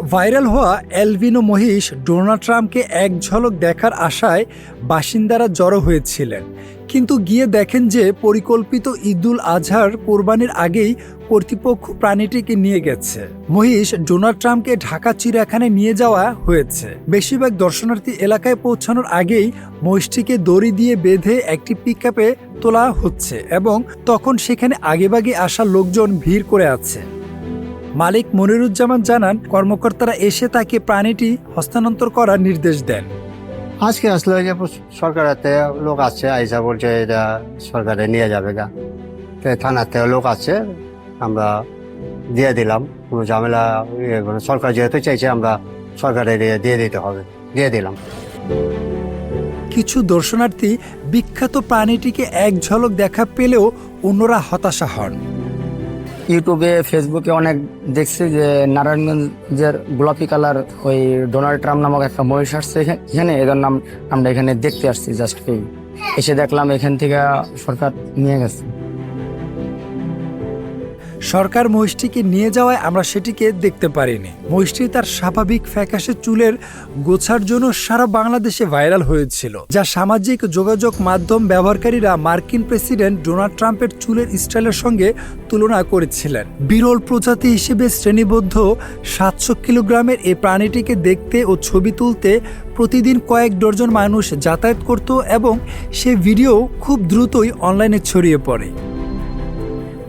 Viral হওয়া albino মহিষ Donald ট্রাম্পকে এক ঝলক দেখার আশায় বাসিন্দারা জড়ো হয়েছিলেন, কিন্তু গিয়ে দেখেন যে পরিকল্পিত ঈদুল আজহার কোরবানির আগেই কর্তৃপক্ষ প্রাণীটিকে নিয়ে গেছে। মহিষ ডোনাল্ড ট্রাম্পকে ঢাকা চিড়িয়াখানায় নিয়ে যাওয়া হয়েছে। বেশিরভাগ দর্শনার্থী এলাকায় পৌঁছানোর আগেই মহিষটিকে দড়ি দিয়ে বেঁধে একটি পিকআপে তোলা হচ্ছে এবং তখন সেখানে আগেভাগে আসা লোকজন ভিড় করে আছে। মালিক মনিরুজ্জামান জানান, কর্মকর্তারা এসে তাকে প্রাণীটি হস্তান্তর করার নির্দেশ দেন। আজকে আসলে যে সরকারেতে লোক আছে, আইসা বলছে এটা সরকারে নিয়ে যাবে গা, থানাতে লোক আছে, আমরা দিয়ে দিলাম। কোনো ঝামেলা সরকার যেহেতু চাইছে আমরা সরকারে দিয়ে দিতে হবে, দিয়ে দিলাম। কিছু দর্শনার্থী বিখ্যাত প্রাণীটিকে এক ঝলক দেখা পেলেও অন্যরা হতাশা হন। ইউটিউবে ফেসবুকে অনেক দেখছি যে নারায়ণগঞ্জের গোলাপি কালার ওই ডোনাল্ড ট্রাম্প নামক একটা মহিষ আসছে এখানে, এদের নাম আমরা এখানে দেখতে আসছি। জাস্ট এসে দেখলাম এখান থেকে সরকার নিয়ে গেছে। সরকার মহিষটিকে নিয়ে যাওয়ায় আমরা সেটিকে দেখতে পারিনি। মহিষটি তার স্বাভাবিক ফ্যাকাশে চুলের গোছার জন্য সারা বাংলাদেশে ভাইরাল হয়েছিল, যা সামাজিক যোগাযোগ মাধ্যম ব্যবহারকারীরা মার্কিন প্রেসিডেন্ট ডোনাল্ড ট্রাম্পের চুলের স্টাইলের সঙ্গে তুলনা করেছিলেন। বিরল প্রজাতি হিসেবে শ্রেণীবদ্ধ 700 কিলোগ্রামের এই প্রাণীটিকে দেখতে ও ছবি তুলতে প্রতিদিন কয়েক ডজন মানুষ যাতায়াত করত এবং সে ভিডিও খুব দ্রুতই অনলাইনে ছড়িয়ে পড়ে।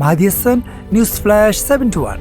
Mahdi Hasan, news flash 721।